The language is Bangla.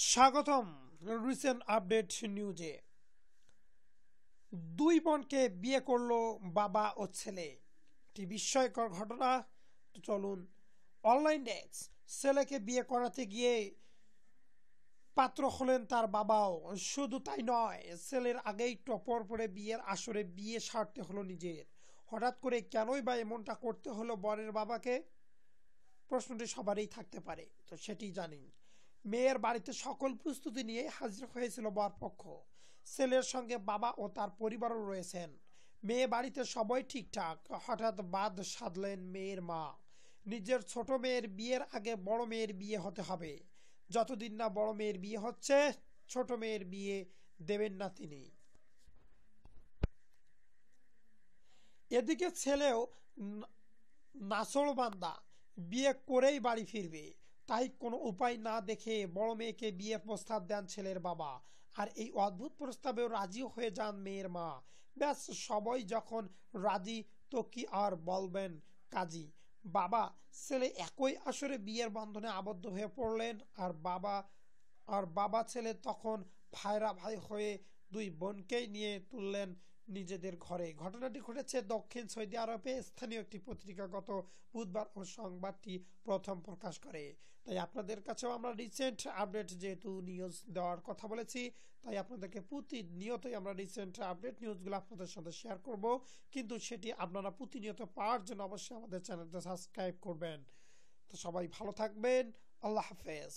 স্বাগতম রিসেন্ট আপডেট নিউজে। দুই বোনকে বিয়ে করলো বাবা ও ছেলে, একটি বিস্ময়কর ঘটনা। তো চলুন অনলাইন ডেস্ক। ছেলেকে বিয়ে করাতে গিয়ে পাত্র হলেন তার বাবাও। শুধু তাই নয়, ছেলের আগেই টপর পরে বিয়ের আসরে বিয়ে সারতে হলো নিজের। হঠাৎ করে কেনই বা এমনটা করতে হলো বরের বাবাকে? প্রশ্নটি সবারই থাকতে পারে, তো সেটি জানি। মেয়ের বাড়িতে সকল প্রস্তুতি নিয়ে হাজির হয়েছিল বরপক্ষ। ছেলের সঙ্গে বাবা ও তার পরিবারও রয়েছেন। মেয়ে বাড়িতে সবাই ঠিকঠাক, হঠাৎ বাদ সাধলেন মেয়ের মা। নিজের ছোট মেয়ের বিয়ের আগে বড় মেয়ের বিয়ে হতে হবে। যতদিন না বড় মেয়ের বিয়ে হচ্ছে, ছোট মেয়ের বিয়ে দেবেন না তিনি। এদিকে ছেলেও নাছোড়বান্দা, বিয়ে করেই বাড়ি ফিরবে। তাই কোনো উপায় না দেখে বড় মেয়েকে বিয়ের প্রস্তাব দেন ছেলের বাবা। আর এই অদ্ভুত প্রস্তাবেও রাজি হয়ে যান মেয়ের মা। ব্যাস, সবাই যখন রাজি, তো কি আর বলবেন কাজী। বাবা ছেলে একই আসরে বিয়ের বন্ধনে আবদ্ধ হয়ে পড়লেন। আর বাবা ছেলে তখন ভাইরা ভাই হয়ে দুই বোনকেই নিয়ে তুললেন নিজেদের ঘরে। ঘটনাটি ঘটেছে দক্ষিণ সৌদি আরবে। স্থানীয় একটি পত্রিকা গত বুধবার ও সংবাদটি প্রথম প্রকাশ করে। তাই আপনাদের কাছেও আমরা রিসেন্ট আপডেট, যেহেতু নিউজ দেওয়ার কথা বলেছি, তাই আপনাদেরকে প্রতিনিয়তই আমরা রিসেন্ট আপডেট নিউজগুলো আপনাদের সাথে শেয়ার করব। কিন্তু সেটি আপনারা প্রতিনিয়ত পাওয়ার জন্য অবশ্যই আমাদের চ্যানেলটা সাবস্ক্রাইব করবেন। তো সবাই ভালো থাকবেন। আল্লাহ হাফেজ।